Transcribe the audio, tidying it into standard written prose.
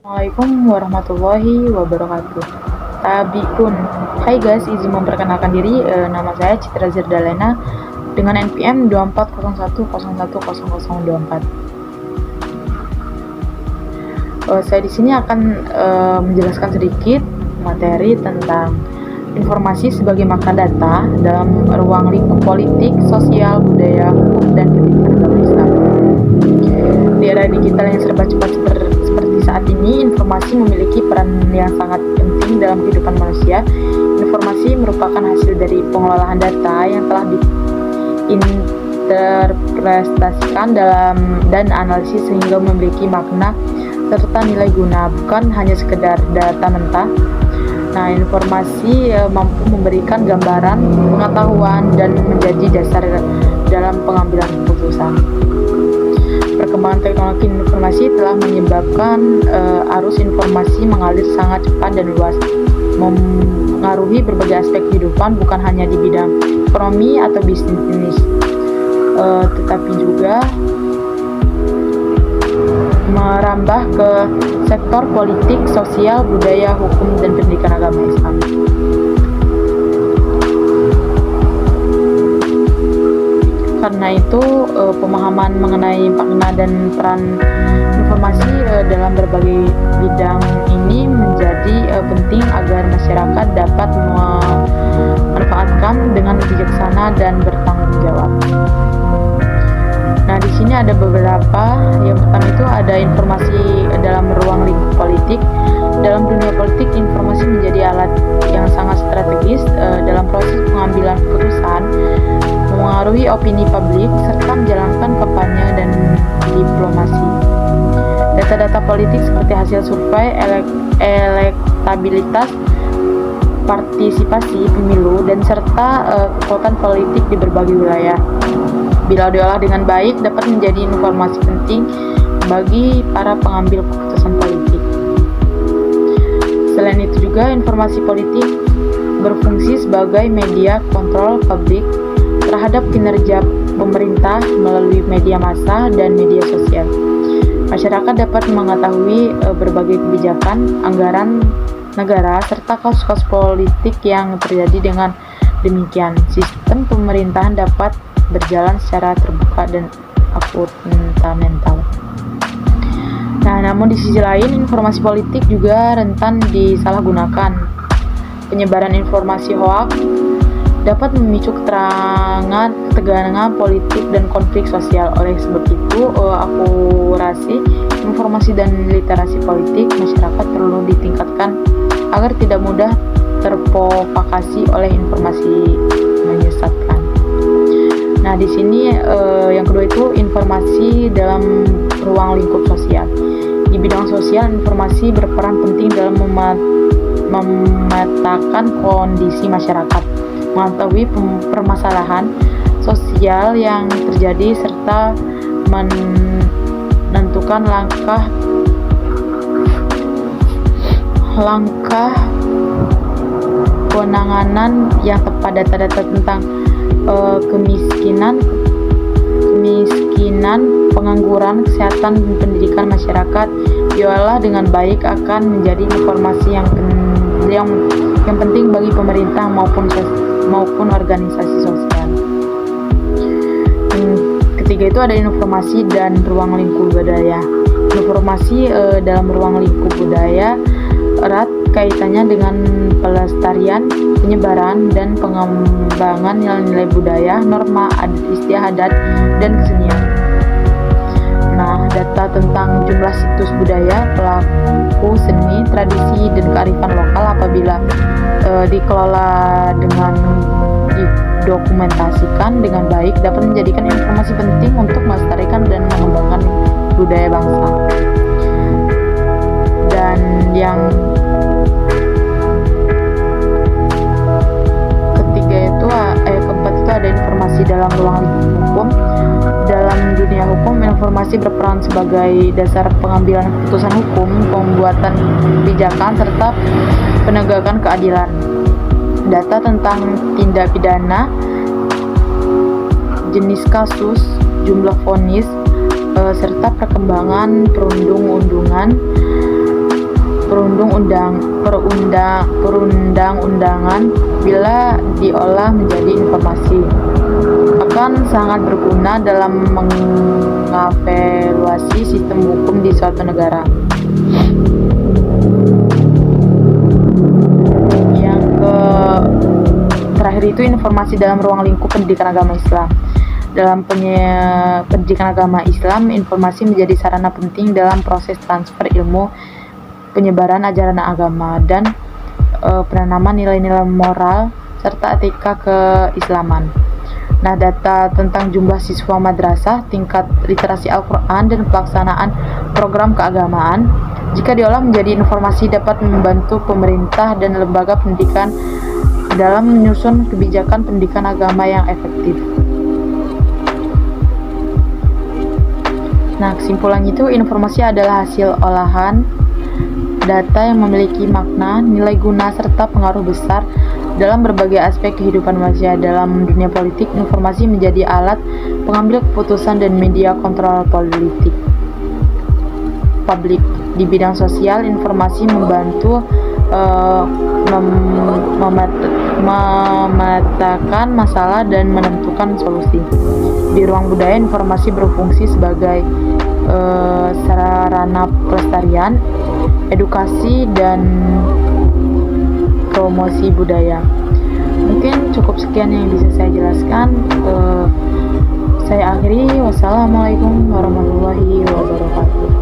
Assalamualaikum warahmatullahi wabarakatuh. Tabikun. Hai guys, izin memperkenalkan diri. Nama saya Citra Zirdalena dengan NPM 2401010024. Saya di sini akan menjelaskan sedikit materi tentang informasi sebagai makna data dalam ruang lingkup politik, sosial, budaya, hukum, dan pendidikan agama Islam. Di era digital yang serba cepat seperti saat ini, informasi memiliki peran yang sangat penting dalam kehidupan manusia. Informasi merupakan hasil dari pengelolaan data yang telah diinterpretasikan dan analisis sehingga memiliki makna serta nilai guna, bukan hanya sekedar data mentah. Nah, informasi mampu memberikan gambaran, pengetahuan, dan menjadi dasar dalam pengambilan keputusan. Perkembangan teknologi informasi telah menyebabkan arus informasi mengalir sangat cepat dan luas, mempengaruhi berbagai aspek kehidupan, bukan hanya di bidang ekonomi atau bisnis, tetapi juga merambah ke sektor politik, sosial, budaya, hukum, dan pendidikan agama Islam. Karena itu, pemahaman mengenai makna dan peran informasi dalam berbagai bidang ini menjadi penting agar masyarakat dapat memanfaatkan dengan bijaksana dan bertanggung jawab. Nah, di sini ada beberapa. Yang pertama itu ada informasi dalam ruang lingkup politik. Dalam dunia politik, informasi menjadi alat yang sangat strategis dalam proses pengambilan keputusan, mengaruhi opini publik, serta menjalankan kampanye dan diplomasi. Data-data politik seperti hasil survei, elektabilitas, partisipasi pemilu, dan serta kekuatan politik di berbagai wilayah, bila diolah dengan baik, dapat menjadi informasi penting bagi para pengambil keputusan politik. Selain itu juga, informasi politik berfungsi sebagai media kontrol publik terhadap kinerja pemerintah melalui media massa dan media sosial. Masyarakat dapat mengetahui berbagai kebijakan, anggaran negara, serta kasus-kasus politik yang terjadi. Dengan demikian, sistem pemerintahan dapat berjalan secara terbuka dan akuntabel. Nah, namun di sisi lain, informasi politik juga rentan disalahgunakan. Penyebaran informasi hoaks dapat memicu ketegangan politik dan konflik sosial. Oleh sebab itu, akurasi informasi dan literasi politik masyarakat perlu ditingkatkan agar tidak mudah terprovokasi oleh informasi menyesatkan. Nah, di sini yang kedua itu informasi dalam ruang lingkup sosial. Di bidang sosial, informasi berperan penting dalam memetakan kondisi masyarakat, mengetahui permasalahan sosial yang terjadi, serta menentukan langkah penanganan yang tepat. Data-data tentang kemiskinan, pengangguran, kesehatan, dan pendidikan masyarakat diolah dengan baik akan menjadi informasi yang penting bagi pemerintah maupun organisasi sosial. Ketiga itu ada informasi dan ruang lingkup budaya. Informasi dalam ruang lingkup budaya erat kaitannya dengan pelestarian, penyebaran, dan pengembangan nilai-nilai budaya, norma, istiadat, dan kesenian. Nah, data tentang jumlah situs budaya, pelaku seni, tradisi, dan kearifan lokal apabila dikelola dengan didokumentasikan dengan baik dapat menjadikan informasi penting untuk melestarikan dan mengembangkan budaya bangsa. Dan yang keempat itu ada informasi dalam ruang lingkup hukum. Dalam dunia hukum, informasi berperan sebagai dasar pengambilan keputusan hukum, pembuatan kebijakan, serta penegakan keadilan. Data tentang tindak pidana, jenis kasus, jumlah vonis, serta perkembangan perundung-undangan perundang-undangan bila diolah menjadi informasi akan sangat berguna dalam mengevaluasi sistem hukum di suatu negara. Yang terakhir itu informasi dalam ruang lingkup pendidikan agama Islam. Dalam pendidikan agama Islam, informasi menjadi sarana penting dalam proses transfer ilmu, penyebaran ajaran agama, dan penanaman nilai-nilai moral serta etika keislaman. Nah, data tentang jumlah siswa madrasah, tingkat literasi Al-Quran, dan pelaksanaan program keagamaan, jika diolah menjadi informasi dapat membantu pemerintah dan lembaga pendidikan dalam menyusun kebijakan pendidikan agama yang efektif. Nah, kesimpulannya itu informasi adalah hasil olahan data yang memiliki makna, nilai guna, serta pengaruh besar dalam berbagai aspek kehidupan manusia. Dalam dunia politik, informasi menjadi alat pengambil keputusan dan media kontrol politik publik. Di bidang sosial, informasi membantu memetakan masalah dan menentukan solusi. Di ruang budaya, informasi berfungsi sebagai sarana pelestarian, edukasi, dan promosi budaya. Mungkin cukup sekian yang bisa saya jelaskan. Saya akhiri. Wassalamualaikum warahmatullahi wabarakatuh.